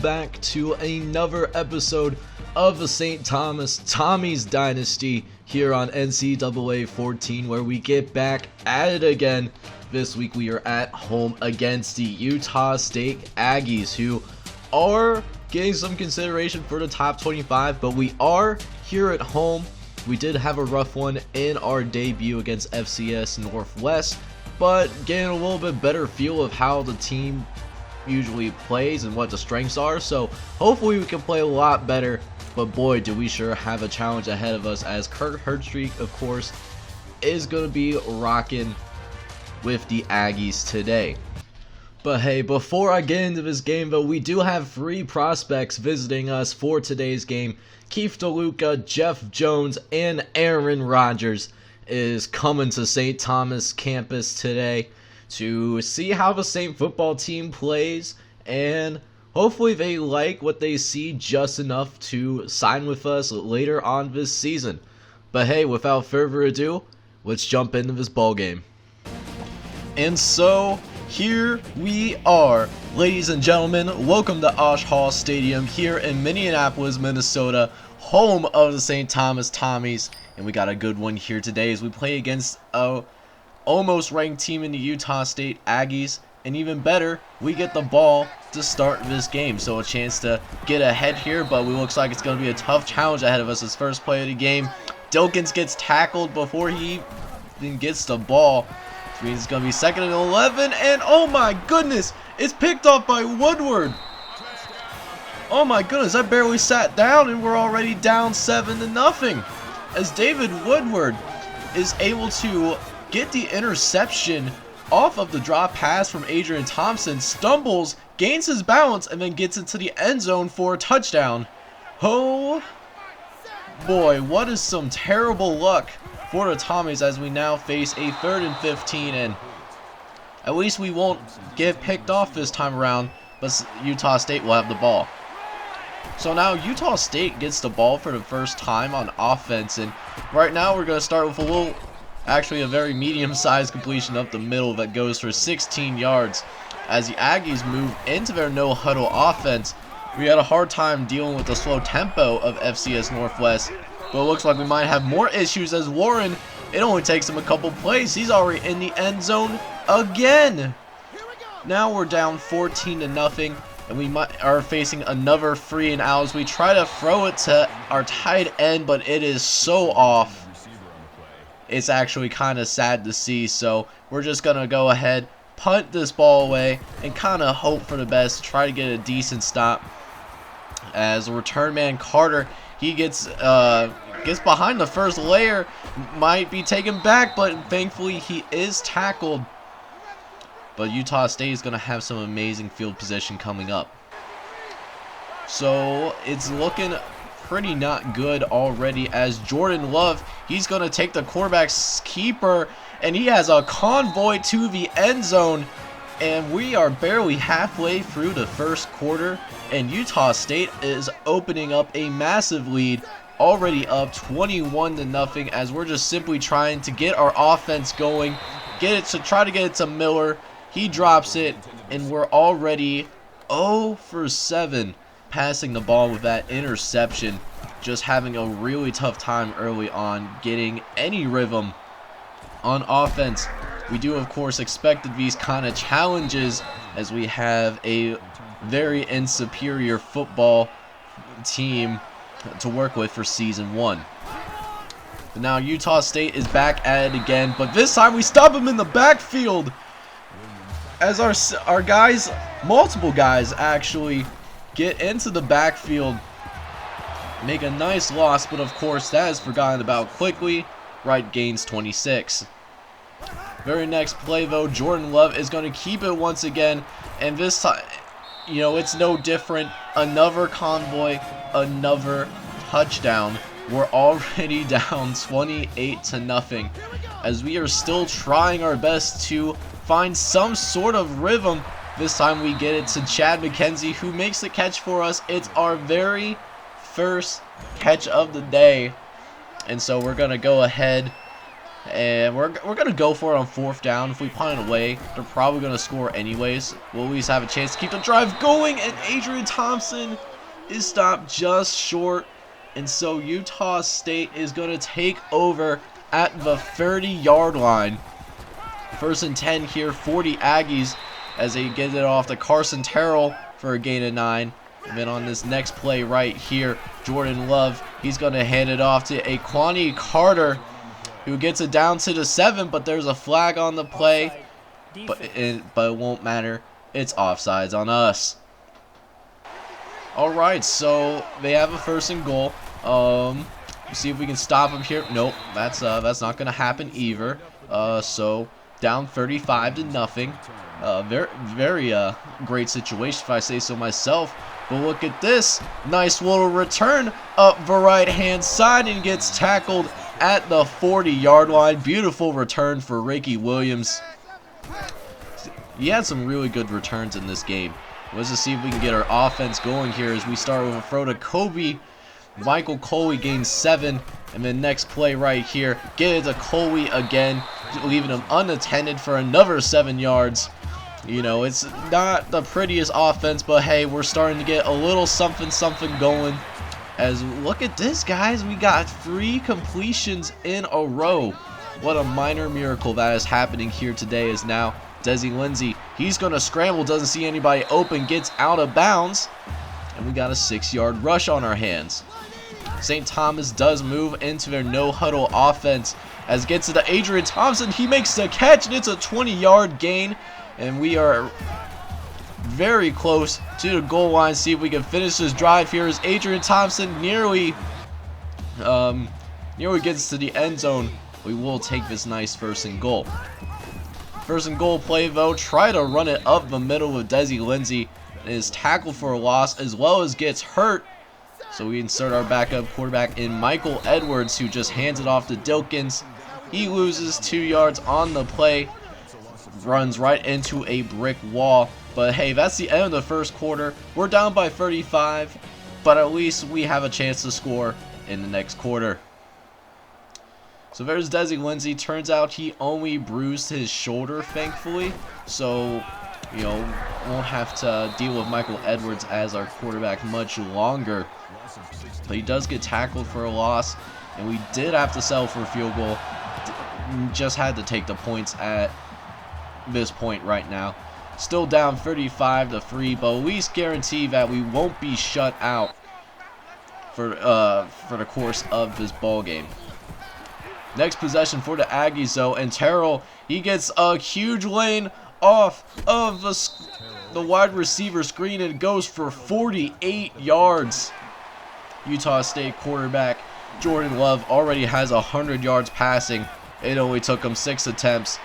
Back to another episode of the St. Thomas Tommies Dynasty here on NCAA 14, where we get back at it again. This week we are at home against the Utah State Aggies, who are getting some consideration for the top 25, but we are here at home. We did have a rough one in our debut against FCS Northwest, but getting a little bit better feel of how the team usually plays and what the strengths are, so hopefully we can play a lot better. But boy, do we sure have a challenge ahead of us, as Kirk Herbstreit, of course, is going to be rocking with the Aggies today. But hey, before I get into this game though, we do have 3 prospects visiting us for today's game. Keith DeLuca, Jeff Jones, and Aaron Rodgers is coming to St. Thomas campus today to see how the St. football team plays, and hopefully they like what they see just enough to sign with us later on this season. But hey, without further ado, let's jump into this ball game. And so here we are, ladies and gentlemen. Welcome to Osh Hall Stadium here in Minneapolis, Minnesota, home of the St. Thomas Tommies, and we got a good one here today as we play against a almost ranked team in the Utah State Aggies, and even better, we get the ball to start this game, so a chance to get ahead here. But it looks like it's going to be a tough challenge ahead of us. His first play of the game, Dilkins gets tackled before he even gets the ball, which means it's going to be 2nd and 11, and oh my goodness, it's picked off by Woodward. Oh my goodness, I barely sat down and we're already down 7-0, as David Woodward is able to get the interception off of the drop pass from Adrian Thompson, stumbles, gains his balance, and then gets into the end zone for a touchdown. Oh boy, what is some terrible luck for the Tommies as we now face a 3rd and 15, and at least we won't get picked off this time around, but Utah State will have the ball. So now Utah State gets the ball for the first time on offense, and right now we're going to start with a very medium-sized completion up the middle that goes for 16 yards. As the Aggies move into their no-huddle offense, we had a hard time dealing with the slow tempo of FCS Northwest, but it looks like we might have more issues as Warren, it only takes him a couple plays, he's already in the end zone again. Now we're down 14-0, and we are facing another 3 and out as we try to throw it to our tight end, but it is so off. It's actually kind of sad to see, so we're just going to go ahead, punt this ball away, and kind of hope for the best, try to get a decent stop. As return man Carter, he gets behind the first layer, might be taken back, but thankfully he is tackled. But Utah State is going to have some amazing field position coming up. So it's looking pretty not good already, as Jordan Love, he's going to take the quarterback's keeper, and he has a convoy to the end zone, and we are barely halfway through the first quarter, and Utah State is opening up a massive lead, already up 21-0, as we're just simply trying to get our offense going, try to get it to Miller. He drops it, and we're already 0 for 7 passing the ball with that interception. Just having a really tough time early on getting any rhythm on offense. We do of course expected these kind of challenges, as we have a very insuperior football team to work with for season 1. But now Utah State is back at it again, but this time we stop him in the backfield, as our guys, multiple guys actually, get into the backfield, make a nice loss, but of course that is forgotten about quickly. Wright gains 26. Very next play though, Jordan Love is going to keep it once again, and this time, it's no different. Another convoy, another touchdown. We're already down 28-0, as we are still trying our best to find some sort of rhythm. This time we get it to Chad McKenzie, who makes the catch for us. It's our very first catch of the day. And so we're going to go ahead And we're going to go for it on 4th down. If we punt it away, they're probably going to score anyways. We'll at least have a chance to keep the drive going. And Adrian Thompson is stopped just short. And so Utah State is going to take over at the 30-yard line. 1st and 10 here, 40 Aggies as they get it off to Carson Terrell for a gain of 9. And then on this next play right here, Jordan Love, he's going to hand it off to Aquani Carter, who gets it down to the 7, but there's a flag on the play, but it won't matter. It's offsides on us. All right, so they have a 1st and goal. See if we can stop them here. Nope, that's not gonna happen either. So down 35-0. Very great situation if I say so myself. But look at this nice little return up the right-hand side and gets tackled at the 40-yard line. Beautiful return for Ricky Williams. He had some really good returns in this game. Let's just see if we can get our offense going here as we start with a throw to Kobe. Michael Coley gains 7. And then next play right here, get it to Coley again, leaving him unattended for another 7 yards. You know, it's not the prettiest offense, but hey, we're starting to get a little something going. As look at this, guys, we got 3 completions in a row. What a minor miracle that is happening here today. Is now Desi Lindsay, he's going to scramble, doesn't see anybody open, gets out of bounds, and we got a 6-yard rush on our hands. St. Thomas does move into their no-huddle offense as it gets to the Adrian Thompson. He makes the catch, and it's a 20-yard gain, and we are very close to the goal line. See if we can finish this drive here as Adrian Thompson nearly gets to the end zone. We will take this nice 1st and goal. 1st and goal play though, try to run it up the middle with Desi Lindsay, and is tackled for a loss as well as gets hurt. So we insert our backup quarterback in Michael Edwards, who just hands it off to Dilkins. He loses 2 yards on the play, runs right into a brick wall. But hey, that's the end of the 1st quarter. We're down by 35, but at least we have a chance to score in the next quarter. So there's Desi Lindsay. Turns out he only bruised his shoulder, thankfully. So, you know, won't have to deal with Michael Edwards as our quarterback much longer. But he does get tackled for a loss, and we did have to settle for a field goal. Just had to take the points at this point right now. Still down 35-3, but at least guarantee that we won't be shut out for the course of this ball game. Next possession for the Aggies though, and Terrell, he gets a huge lane off of the wide receiver screen and goes for 48 yards. Utah State quarterback Jordan Love already has 100 yards passing. It only took him 6 attempts,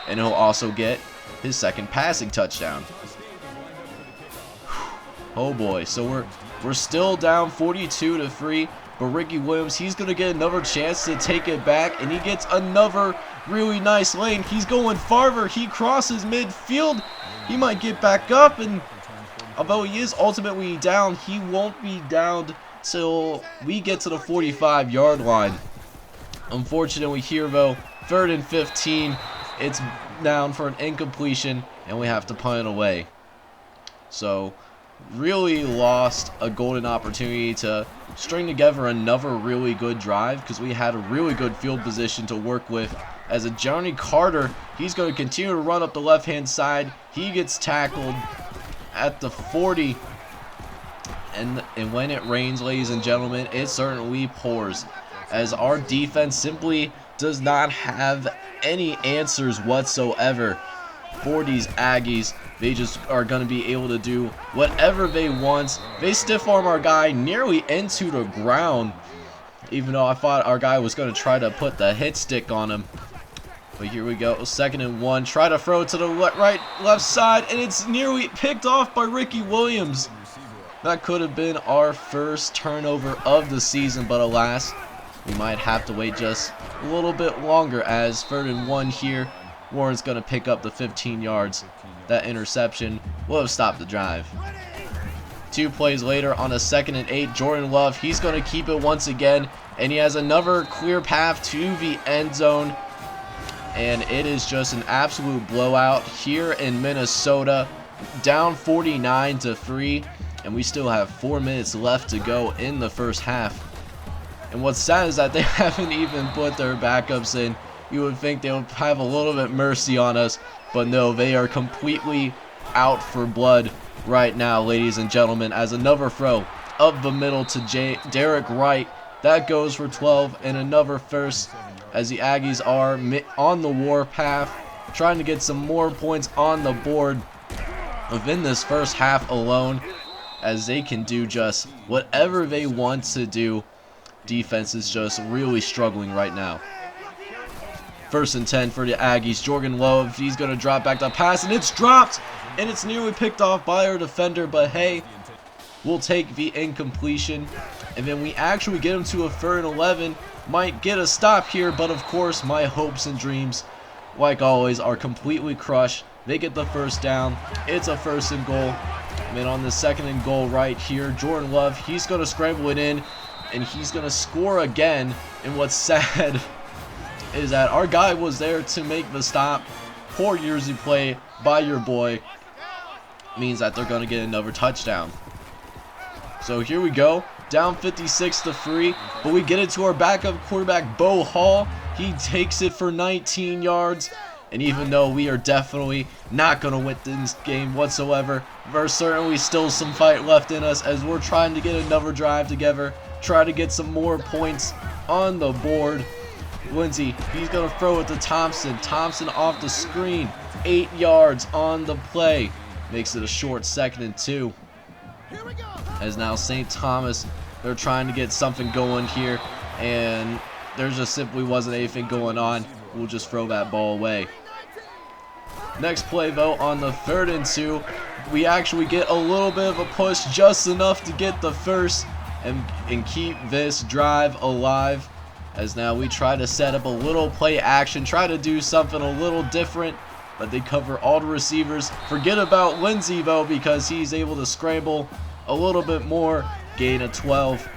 and he'll also get his 2nd passing touchdown. Oh boy, so we're still down 42-3, but Ricky Williams, he's going to get another chance to take it back, and he gets another really nice lane. He's going farther. He crosses midfield. He might get back up, and although he is ultimately down, he won't be downed till we get to the 45-yard line. Unfortunately here though, 3rd and 15, it's down for an incompletion, and we have to punt it away. So really lost a golden opportunity to string together another really good drive, because we had a really good field position to work with. As a Johnny Carter, he's going to continue to run up the left-hand side. He gets tackled at the 40. And when it rains, ladies and gentlemen, it certainly pours, as our defense simply does not have any answers whatsoever for these Aggies. They just are going to be able to do whatever they want. They stiff arm our guy nearly into the ground, even though I thought our guy was going to try to put the hit stick on him. But here we go, 2nd and 1. Try to throw it to the left side, and it's nearly picked off by Ricky Williams. That could have been our 1st turnover of the season, but alas, we might have to wait just a little bit longer, as 3rd and 1 here. Warren's going to pick up the 15 yards. That interception will have stopped the drive. 2 plays later on a 2nd and 8, Jordan Love, he's going to keep it once again, and he has another clear path to the end zone. and it is just an absolute blowout here in Minnesota, down 49-3, and we still have 4 minutes left to go in the first half. And what's sad is that they haven't even put their backups in. You would think they would have a little bit mercy on us, but no, they are completely out for blood right now, ladies and gentlemen, as another throw up the middle to Derek Wright. That goes for 12, and another first, as the Aggies are on the warpath, trying to get some more points on the board within this first half alone, as they can do just whatever they want to do. Defense is just really struggling right now. 1st and 10 for the Aggies. Jordan Love, he's going to drop back the pass, and it's dropped, and it's nearly picked off by our defender, but hey, we'll take the incompletion. And then we actually get him to a 3rd and 11. Might get a stop here, but of course my hopes and dreams, like always, are completely crushed. They get the first down. It's a 1st and goal. And then on the 2nd and goal right here, Jordan Love, he's going to scramble it in, and he's going to score again. And what's sad is that our guy was there to make the stop. Poor yersy play by your boy means that they're going to get another touchdown. So here we go, down 56-3, but we get it to our backup quarterback, Bo Hall. He takes it for 19 yards, and even though we are definitely not going to win this game whatsoever, there's certainly still some fight left in us as we're trying to get another drive together, try to get some more points on the board. Lindsey, he's going to throw it to Thompson. Thompson off the screen, 8 yards on the play. Makes it a short 2nd and 2. As now St. Thomas, they're trying to get something going here, and there just simply wasn't anything going on. We'll just throw that ball away. Next play though, on the 3rd and 2, we actually get a little bit of a push, just enough to get the first and keep this drive alive. As now we try to set up a little play action, try to do something a little different, but they cover all the receivers. Forget about Lindsey though, because he's able to scramble a little bit more, gain a 12.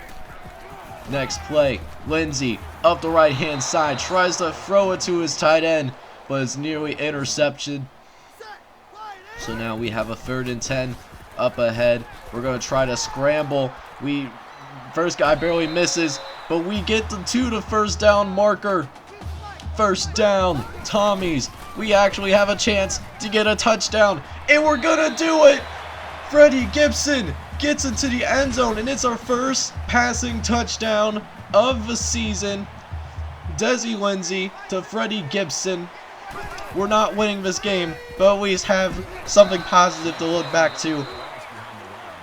Next play, Lindsey up the right hand side, tries to throw it to his tight end, but it's nearly interception. So now we have a 3rd and 10 up ahead. We're going to try to scramble. First guy barely misses, but we get to the 1st down marker. 1st down, Tommies. We actually have a chance to get a touchdown, and we're gonna do it. Freddie Gibson gets into the end zone, and it's our first passing touchdown of the season. Desi Lindsey to Freddie Gibson. We're not winning this game, but at least have something positive to look back to.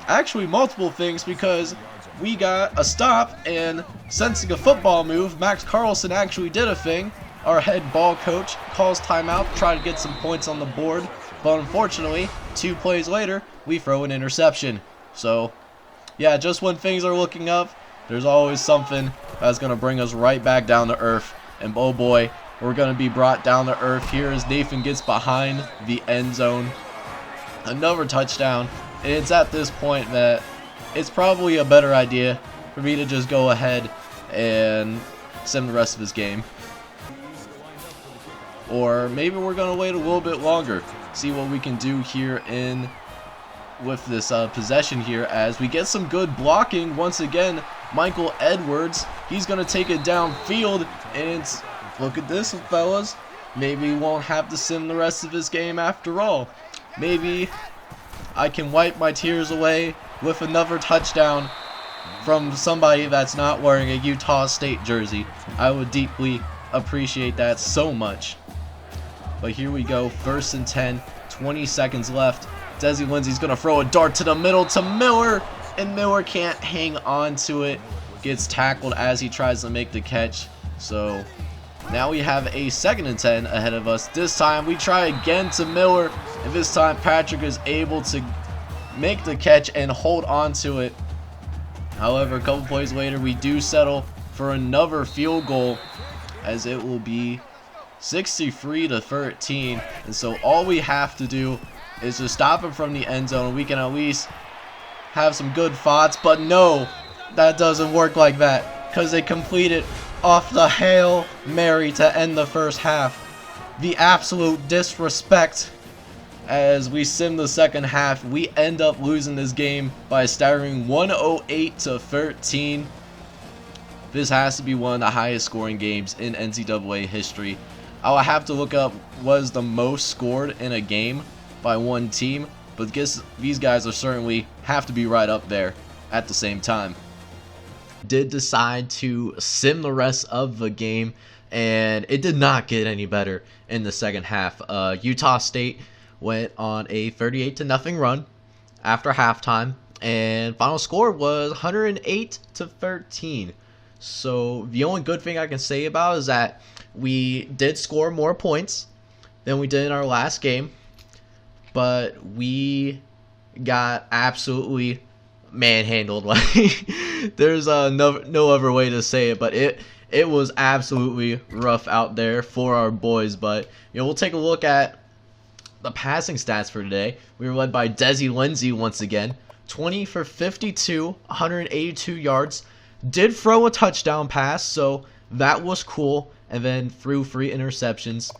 Actually, multiple things, because we got a stop, and sensing a football move, Max Carlson actually did a thing. Our head ball coach calls timeout to try to get some points on the board, but unfortunately, 2 plays later, we throw an interception. So, yeah, just when things are looking up, there's always something that's going to bring us right back down to earth. And oh boy, we're going to be brought down to earth here as Nathan gets behind the end zone. Another touchdown, and it's at this point that it's probably a better idea for me to just go ahead and send the rest of his game. Or maybe we're going to wait a little bit longer, see what we can do here with this possession here, as we get some good blocking once again. Michael Edwards, he's going to take it downfield, and look at this, fellas. Maybe he won't have to send the rest of his game after all. Maybe I can wipe my tears away with another touchdown from somebody that's not wearing a Utah State jersey. I would deeply appreciate that so much. But here we go, 1st and 10, 20 seconds left. Desi Lindsey's going to throw a dart to the middle to Miller, and Miller can't hang on to it. Gets tackled as he tries to make the catch. So now we have a 2nd and 10 ahead of us. This time we try again to Miller, and this time Patrick is able to make the catch and hold on to it. However, a couple plays later, we do settle for another field goal, as it will be 63-13, and so all we have to do is to stop him from the end zone. We can at least have some good thoughts, but no, that doesn't work like that, because they complete it off the Hail Mary to end the first half. the absolute disrespect. As we sim the second half, we end up losing this game by a staggering 108 to 13. This has to be one of the highest scoring games in NCAA history. I'll have to look up what is the most scored in a game by one team, but guess these guys are certainly have to be right up there at the same time. Did decide to sim the rest of the game, and it did not get any better in the second half. Utah State went on a 38-0 run after halftime, and final score was 108 to 13. So the only good thing I can say about it is that we did score more points than we did in our last game, but we got absolutely manhandled. Like, there's no other way to say it, but it was absolutely rough out there for our boys. But we'll take a look at the passing stats for today. We were led by Desi Lindsay once again, 20 for 52, 182 yards. Did throw a touchdown pass, so that was cool, and then threw 3 interceptions.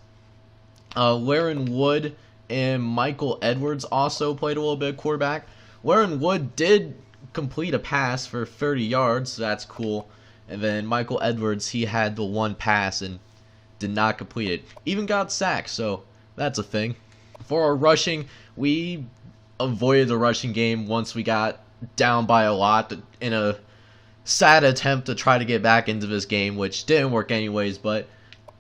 Laren Wood and Michael Edwards also played a little bit of quarterback. Laren Wood did complete a pass for 30 yards, so that's cool. And then Michael Edwards, he had the one pass and did not complete it. Even got sacked, so that's a thing. For our rushing, we avoided the rushing game once we got down by a lot in a sad attempt to try to get back into this game, which didn't work anyways. But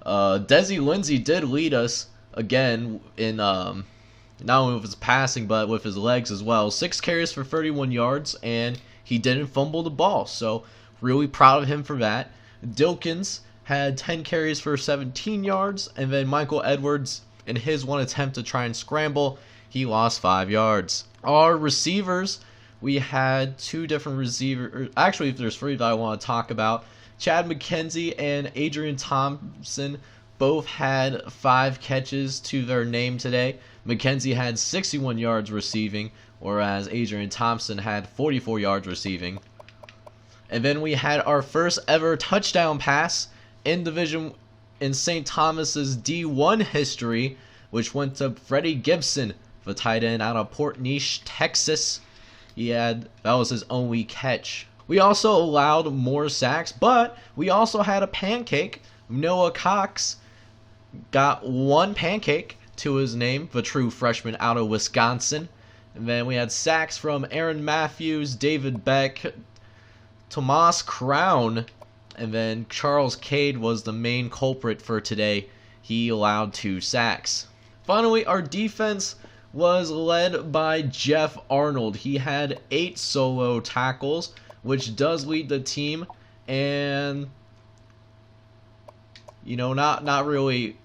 Desi Lindsay did lead us again in not only with his passing but with his legs as well. 6 carries for 31 yards, and he didn't fumble the ball, so really proud of him for that. Dilkins had 10 carries for 17 yards, and then Michael Edwards, in his one attempt to try and scramble, he lost 5 yards. Our receivers, we had 2 different receivers. Actually, there's 3 that I want to talk about. Chad McKenzie and Adrian Thompson both had 5 catches to their name today. McKenzie had 61 yards receiving, whereas Adrian Thompson had 44 yards receiving. And then we had our first ever touchdown pass in St. Thomas's D1 history, which went to Freddie Gibson, the tight end out of Port Neche, Texas. That was his only catch. We also allowed more sacks, but we also had a pancake. Noah Cox got 1 pancake to his name, the true freshman out of Wisconsin. And then we had sacks from Aaron Matthews, David Beck, Tomas Crown, and then Charles Cade was the main culprit for today. He allowed 2 sacks. Finally, our defense was led by Jeff Arnold. He had 8 solo tackles, which does lead the team, and not really.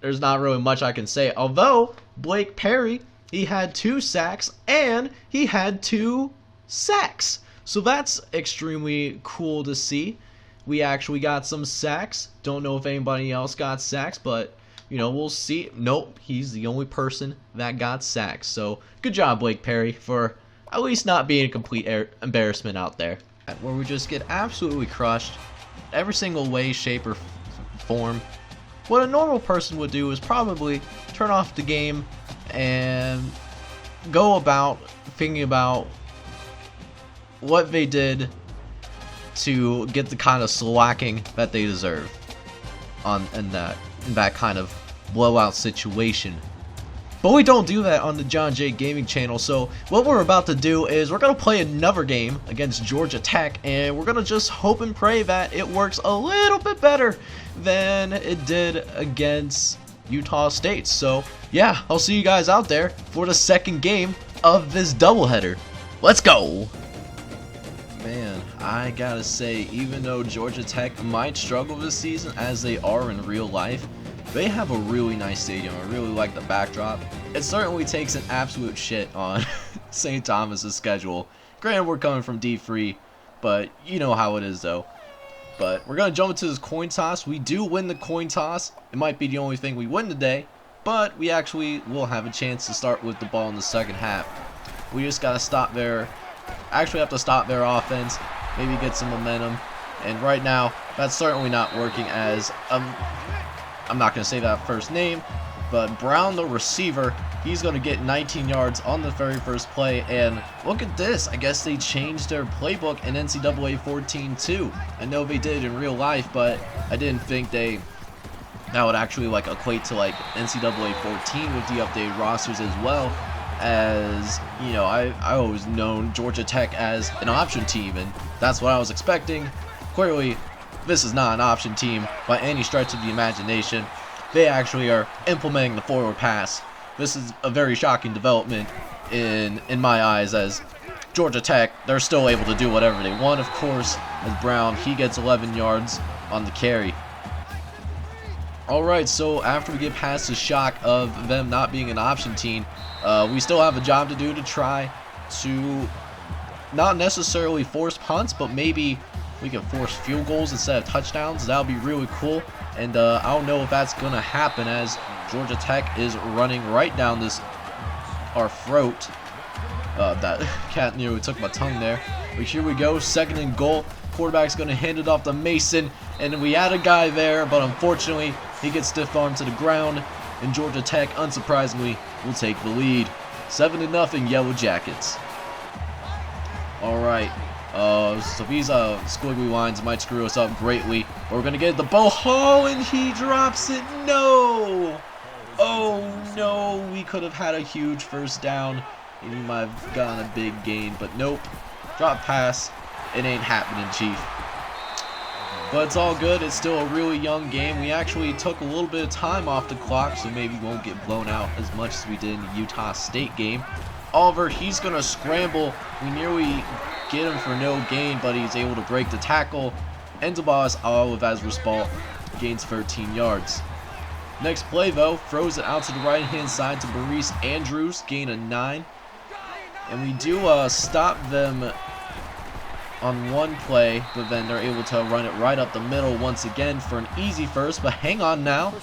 There's not really much I can say. Although Blake Perry, he had 2 sacks and he had 2 sacks. So that's extremely cool to see. We actually got some sacks. Don't know if anybody else got sacks, but we'll see. Nope, he's the only person that got sacks. So good job, Blake Perry, for at least not being a complete embarrassment out there. Where we just get absolutely crushed every single way, shape, or form. What a normal person would do is probably turn off the game and go about thinking about what they did to get the kind of slacking that they deserve in that kind of blowout situation. But we don't do that on the John J Gaming channel, so what we're about to do is we're going to play another game against Georgia Tech, and we're going to just hope and pray that it works a little bit better than it did against Utah State. So yeah, I'll see you guys out there for the second game of this doubleheader. Let's go! Man, I gotta say, even though Georgia Tech might struggle this season as they are in real life, they have a really nice stadium. I really like the backdrop. It certainly takes an absolute shit on St. Thomas's schedule. Granted, we're coming from D3, but you know how it is though. But we're going to jump into this coin toss. We do win the coin toss. It might be the only thing we win today, but we actually will have a chance to start with the ball in the second half. We just got to stop their, actually have to stop their offense, maybe get some momentum. And right now, that's certainly not working as I'm not going to say that first name, but Brown, the receiver, he's going to get 19 yards on the very first play. And look at this. I guess they changed their playbook in NCAA 14 too. I know they did in real life, but I didn't think that would actually like equate to like NCAA 14 with the updated rosters, as well as, you know, I always known Georgia Tech as an option team, and that's what I was expecting. Clearly, this is not an option team by any stretch of the imagination. They actually are implementing the forward pass. This is a very shocking development in my eyes, as Georgia Tech, they're still able to do whatever they want, of course, as Brown, he gets 11 yards on the carry. Alright, so after we get past the shock of them not being an option team, we still have a job to do to try to not necessarily force punts, but maybe we can force field goals instead of touchdowns. That would be really cool, and I don't know if that's going to happen, as Georgia Tech is running right down our throat. That cat nearly took my tongue there. But here we go, 2nd and goal. Quarterback's going to hand it off to Mason, and we had a guy there, but unfortunately he gets stiff-armed to the ground, and Georgia Tech, unsurprisingly, will take the lead. 7-0 Yellow Jackets. Alright, so these squiggly lines might screw us up greatly, but we're going to get the ball. Oh, and he drops it. No! Oh no, we could have had a huge first down, and he might have gotten a big gain, but nope. Drop pass. It ain't happening, Chief. But it's all good. It's still a really young game. We actually took a little bit of time off the clock, so maybe we won't get blown out as much as we did in the Utah State game. Oliver, he's going to scramble. We nearly get him for no gain, but he's able to break the tackle. Endabas Olive as result gains 13 yards. Next play, though, throws it out to the right-hand side to Maurice Andrews, gain a 9. And we do stop them on one play, but then they're able to run it right up the middle once again for an easy first. But hang on now.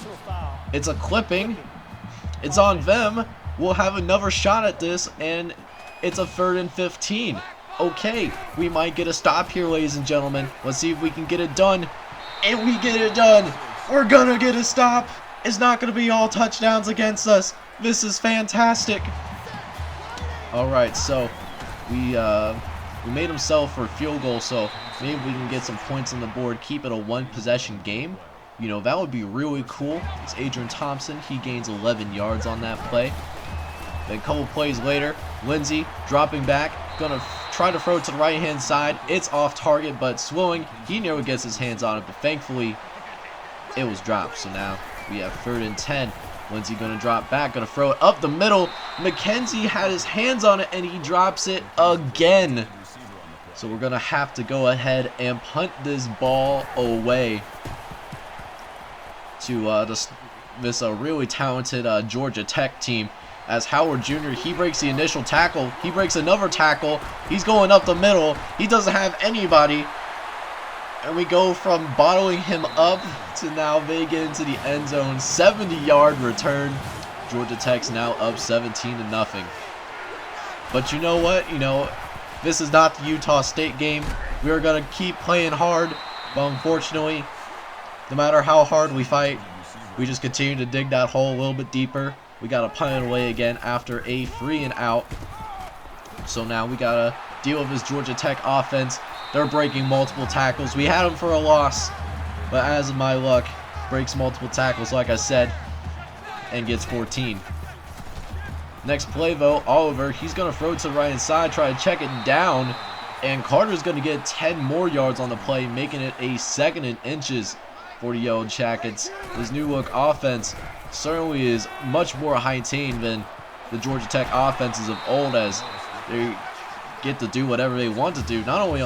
It's a clipping. It's on them. We'll have another shot at this, and it's a 3rd and 15. Okay, we might get a stop here, ladies and gentlemen. Let's see if we can get it done. And we get it done. We're gonna get a stop. It's not gonna be all touchdowns against us. This is fantastic. Alright, so we made him settle for a field goal, so maybe we can get some points on the board, keep it a 1-possession game. You know, that would be really cool. It's Adrian Thompson. He gains 11 yards on that play. Then a couple plays later, Lindsey dropping back, gonna try to throw it to the right-hand side. It's off target, but Swilling, he nearly gets his hands on it, but thankfully it was dropped. So now we have 3rd and 10. Lindsey gonna drop back, gonna throw it up the middle. McKenzie had his hands on it, and he drops it again. So we're going to have to go ahead and punt this ball away to this really talented Georgia Tech team, as Howard Jr., he breaks the initial tackle. He breaks another tackle. He's going up the middle. He doesn't have anybody. And we go from bottling him up to now they get into the end zone. 70-yard return. Georgia Tech's now up 17-0. But you know what? You know, this is not the Utah State game. We are going to keep playing hard, but unfortunately, no matter how hard we fight, we just continue to dig that hole a little bit deeper. We got to punt it away again after a 3 and out. So now we got to deal with this Georgia Tech offense. They're breaking multiple tackles. We had them for a loss, but as of my luck, breaks multiple tackles, like I said, and gets 14. Next play, though, Oliver, he's going to throw it to the right-hand side, try to check it down, and Carter's going to get 10 more yards on the play, making it a 2nd and inches for the Yellow Jackets. This new-look offense certainly is much more high-tained than the Georgia Tech offenses of old, as they get to do whatever they want to do, not only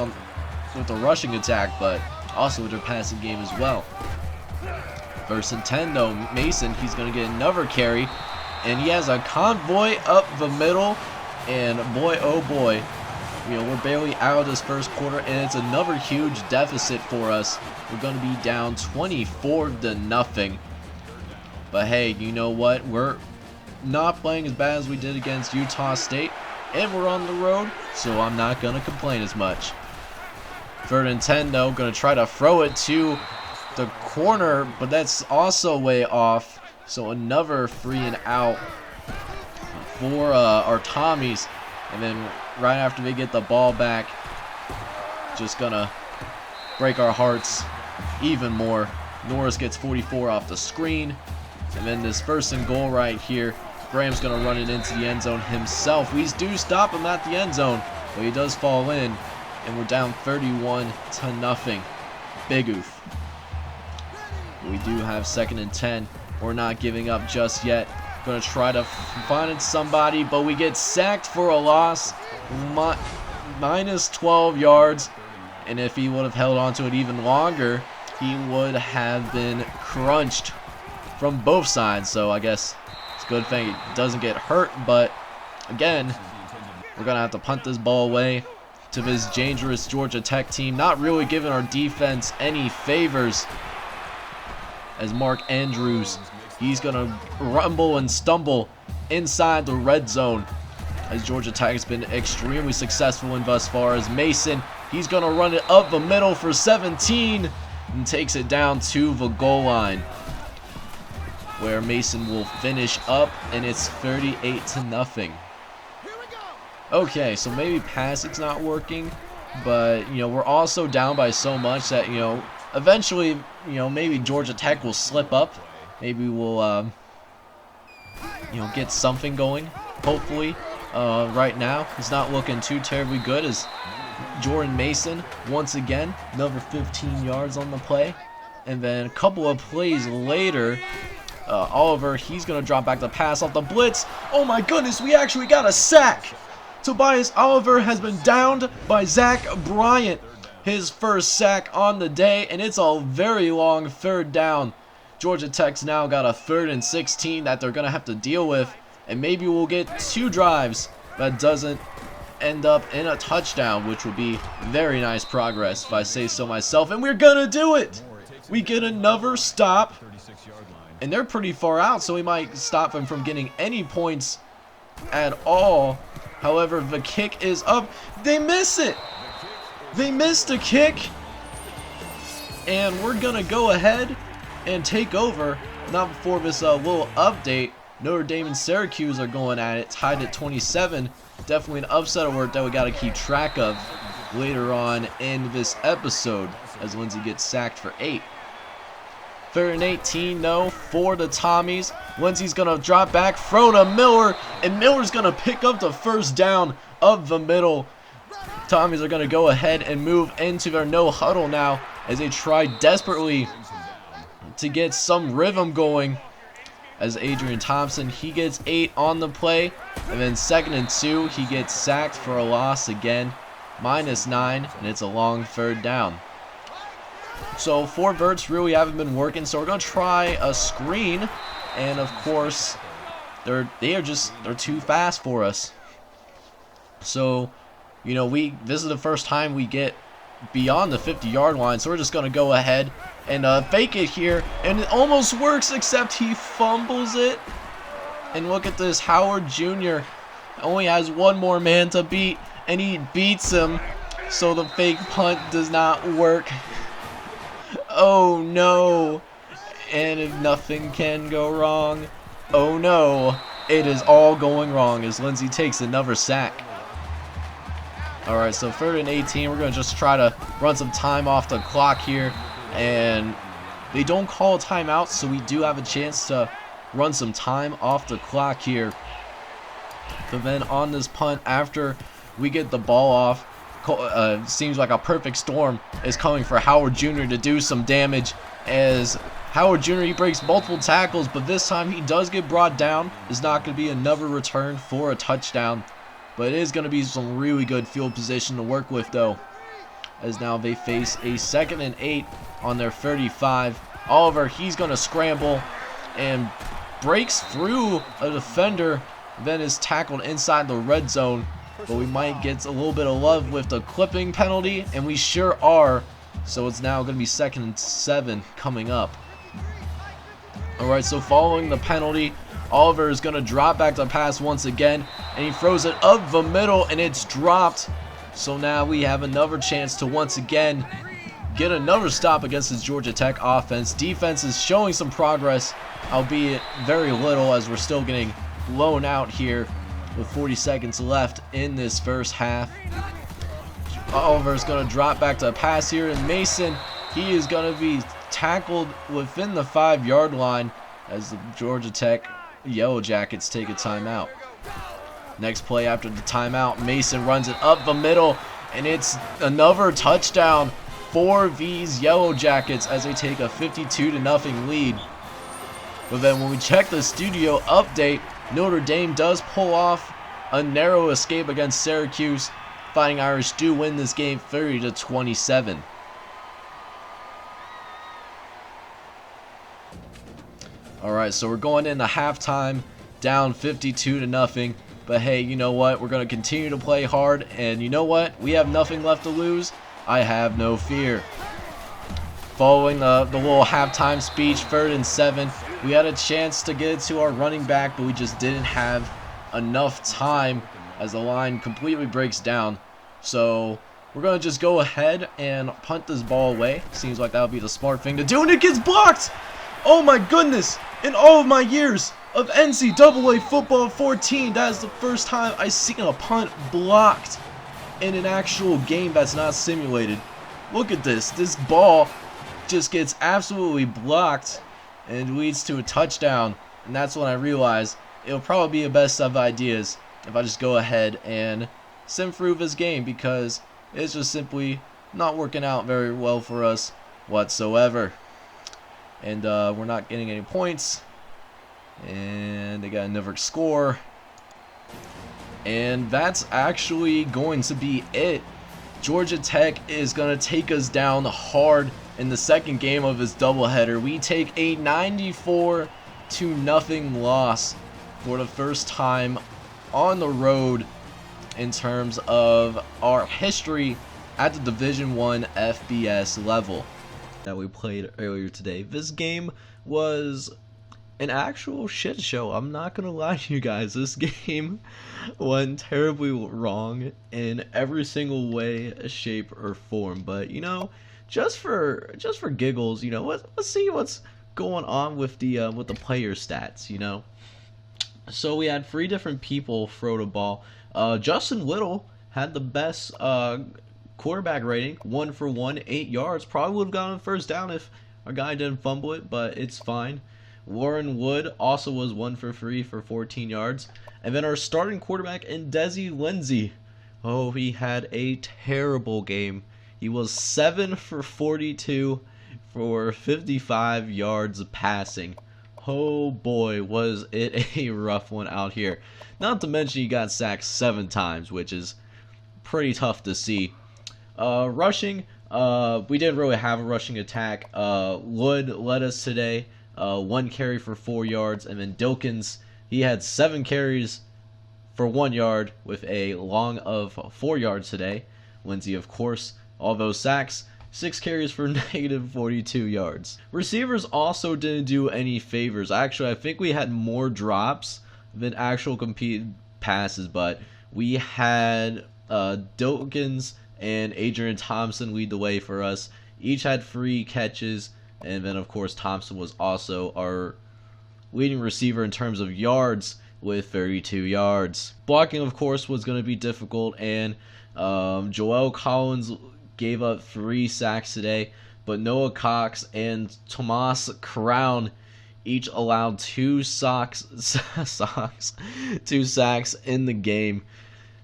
with the rushing attack, but also with their passing game as well. 1st and 10, though. Mason, he's going to get another carry. And he has a convoy up the middle, and boy, oh boy, you know, we're barely out of this first quarter, and it's another huge deficit for us. We're going to be down 24-0. But hey, you know what? We're not playing as bad as we did against Utah State, and we're on the road, so I'm not going to complain as much. 3rd and 10, though, going to try to throw it to the corner, but that's also way off. So another 3 and out for our Tommies. And then right after they get the ball back, just gonna break our hearts even more. Norris gets 44 off the screen. And then this 1st and goal right here, Graham's gonna run it into the end zone himself. We do stop him at the end zone, but he does fall in. And we're down 31-0. Big oof. We do have 2nd and 10. We're not giving up just yet. Gonna try to find somebody, but we get sacked for a loss. Minus 12 yards. And if he would have held on to it even longer, he would have been crunched from both sides. So I guess it's a good thing he doesn't get hurt. But again, we're gonna have to punt this ball away to this dangerous Georgia Tech team. Not really giving our defense any favors. As Mark Andrews, he's going to rumble and stumble inside the red zone. As Georgia Tech has been extremely successful in thus far. As Mason, he's going to run it up the middle for 17 and takes it down to the goal line, where Mason will finish up, and it's 38-0. Okay, so maybe passing's not working, but, you know, we're also down by so much that, you know, eventually, you know, maybe Georgia Tech will slip up. Maybe we'll, you know, get something going, hopefully. Right now, it's not looking too terribly good, as Jordan Mason, once again, another 15 yards on the play. And then a couple of plays later, Oliver, he's going to drop back the pass off the blitz. Oh my goodness, we actually got a sack! Tobias Oliver has been downed by Zach Bryant. His 1st sack on the day, and it's a very long 3rd down. Georgia Tech's now got a 3rd and 16 that they're going to have to deal with. And maybe we'll get 2 drives that doesn't end up in a touchdown, which would be very nice progress if I say so myself. And we're going to do it! We get another stop. And they're pretty far out, so we might stop them from getting any points at all. However, the kick is up. They miss it! They missed a kick! And we're going to go ahead and take over. Not before this little update. Notre Dame and Syracuse are going at it, tied at 27. Definitely an upset alert that we got to keep track of later on in this episode, as Lindsey gets sacked for 8. 3rd and 18, though, for the Tommies. Lindsey's going to drop back, throw to Miller, and Miller's going to pick up the 1st down of the middle. Tommies are going to go ahead and move into their no huddle now, as they try desperately to get some rhythm going. As Adrian Thompson, he gets 8 on the play, and then 2nd and 2, he gets sacked for a loss again, minus 9, and it's a long 3rd down. So 4 verts really haven't been working, so we're going to try a screen, and of course, they're too fast for us. So, you know, this is the first time we get beyond the 50-yard line, so we're just going to go ahead and fake it here, and it almost works, except he fumbles it. And look at this, Howard Jr. only has 1 more man to beat, and he beats him, so the fake punt does not work. Oh no, and if nothing can go wrong, oh no, it is all going wrong as Lindsey takes another sack. Alright, so 3rd and 18, we're going to just try to run some time off the clock here, and they don't call a timeout, so we do have a chance to run some time off the clock here. But then on this punt, after we get the ball off, seems like a perfect storm is coming for Howard Jr. to do some damage, as Howard Jr. he breaks multiple tackles, but this time he does get brought down. It's not going to be another return for a touchdown, but it is going to be some really good field position to work with though, as now they face a 2nd and 8 on their 35. Oliver, he's going to scramble and breaks through a defender, then is tackled inside the red zone. But we might get a little bit of love with the clipping penalty, and we sure are. So it's now going to be 2nd and 7 coming up. Alright, so following the penalty, Oliver is going to drop back the pass once again, and he throws it up the middle, and it's dropped. So now we have another chance to once again get another stop against this Georgia Tech offense. Defense is showing some progress, albeit very little, as we're still getting blown out here with 40 seconds left in this first half. Oliver's going to drop back to a pass here, and Mason, he is going to be tackled within the 5-yard line as the Georgia Tech Yellow Jackets take a timeout. Next play after the timeout, Mason runs it up the middle, and it's another touchdown for these Yellow Jackets as they take a 52-0 lead. But then when we check the studio update, Notre Dame does pull off a narrow escape against Syracuse. Fighting Irish do win this game 30-27. Alright, so we're going into halftime down 52-0. But hey, you know what? We're going to continue to play hard. And you know what? We have nothing left to lose. I have no fear. Following the little halftime speech, 3rd and 7. We had a chance to get it to our running back, but we just didn't have enough time as the line completely breaks down. So we're going to just go ahead and punt this ball away. Seems like that would be the smart thing to do, and it gets blocked! Oh my goodness! In all of my years of NCAA football 14, that is the first time I've seen a punt blocked in an actual game that's not simulated. Look at this. This ball just gets absolutely blocked and leads to a touchdown. And that's when I realized it'll probably be the best of ideas if I just go ahead and sim through this game, because it's just simply not working out very well for us whatsoever. And we're not getting any points. And they got another score. And that's actually going to be it. Georgia Tech is going to take us down hard in the second game of this doubleheader. We take a 94-0 loss for the first time on the road in terms of our history at the Division I FBS level that we played earlier today. This game was an actual shit show. I'm not gonna lie to you guys. This game went terribly wrong in every single way, shape, or form. But you know, just for giggles, you know, let's see what's going on with the player stats. You know, so we had 3 different people throw the ball. Justin Little had the best quarterback rating, 1 for 1, 8 yards. Probably would have gotten a first down if our guy didn't fumble it, but it's fine. Warren Wood also was 1 for 3 for 14 yards. And then our starting quarterback, Desi Lindsay. Oh, he had a terrible game. He was 7 for 42 for 55 yards passing. Oh boy, was it a rough one out here. Not to mention he got sacked 7 times, which is pretty tough to see. Rushing, we didn't really have a rushing attack. Wood led us today. 1 carry for 4 yards, and then Dilkins, he had 7 carries for 1 yard with a long of 4 yards today. Lindsay, of course, all those sacks, 6 carries for negative 42 yards. Receivers also didn't do any favors. Actually, I think we had more drops than actual completed passes, but we had Dilkins and Adrian Thompson lead the way for us. Each had 3 catches. And then, of course, Thompson was also our leading receiver in terms of yards with 32 yards. Blocking, of course, was going to be difficult. And Joel Collins gave up 3 sacks today. But Noah Cox and Tomas Crown each allowed 2 sacks in the game.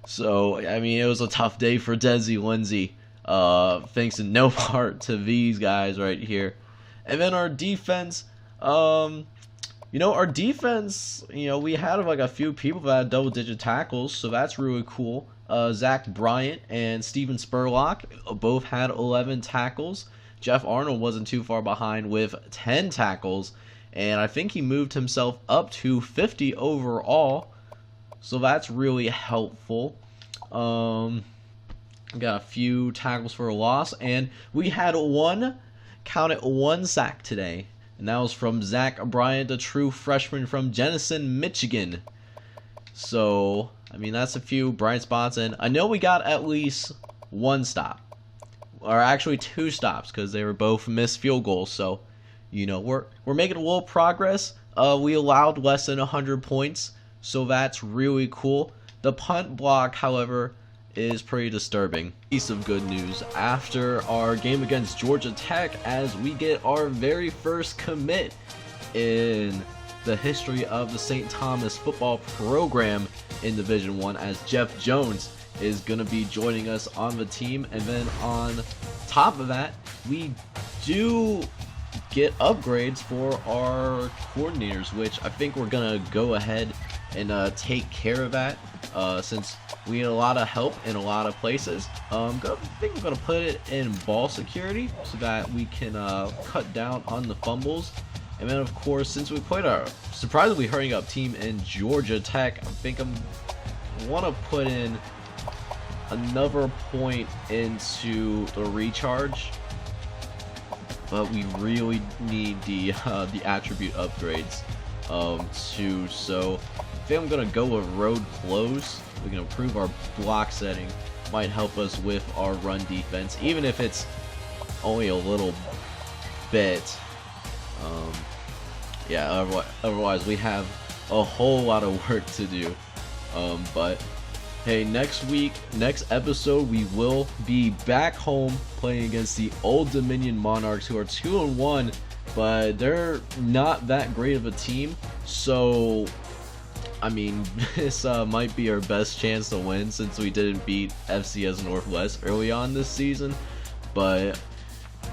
So, I mean, it was a tough day for Desi Lindsay. Thanks in no part to these guys right here. And then our defense, our defense, we had like a few people that had double-digit tackles, so that's really cool. Zach Bryant and Steven Spurlock both had 11 tackles. Jeff Arnold wasn't too far behind with 10 tackles, and I think he moved himself up to 50 overall, so that's really helpful. Got a few tackles for a loss, and we had 1 sack today, and that was from Zach Bryant, a true freshman from Jenison, Michigan. So, I mean, that's a few bright spots, and I know we got at least 1 stop. or actually 2 stops, because they were both missed field goals. So, you know, we're making a little progress. We allowed less than 100 points, so that's really cool. The punt block, however, is pretty disturbing. Piece of good news after our game against Georgia Tech, as we get our very first commit in the history of the St. Thomas football program in Division I, as Jeff Jones is going to be joining us on the team. And then on top of that, we do get upgrades for our coordinators, which I think we're going to go ahead and take care of that, since we need a lot of help in a lot of places. I think I'm going to put it in ball security so that we can cut down on the fumbles. And then, of course, since we played a surprisingly hurrying up team in Georgia Tech, I think I want to put in another point into the recharge. But we really need the attribute upgrades too. So I think I'm gonna go with road close. We can improve our block setting. Might help us with our run defense, even if it's only a little bit. Yeah, otherwise we have a whole lot of work to do. But hey, next episode, we will be back home playing against the Old Dominion Monarchs, who are 2-1, but they're not that great of a team. So, I mean, this might be our best chance to win, since we didn't beat FCS Northwest early on this season. But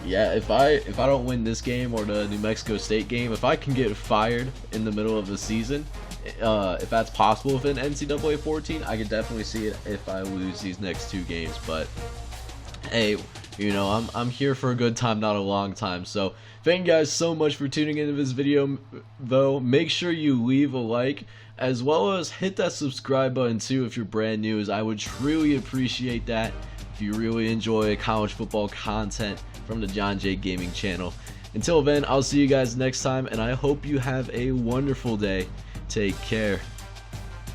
yeah, if I don't win this game or the New Mexico State game, if I can get fired in the middle of the season, if that's possible within NCAA 14, I could definitely see it if I lose these next 2 games. But hey, you know, I'm here for a good time, not a long time. So thank you guys so much for tuning into this video. Though, make sure you leave a like, as well as hit that subscribe button too if you're brand new, as I would truly appreciate that if you really enjoy college football content from the John J Gaming channel. Until then, I'll see you guys next time, and I hope you have a wonderful day. Take care.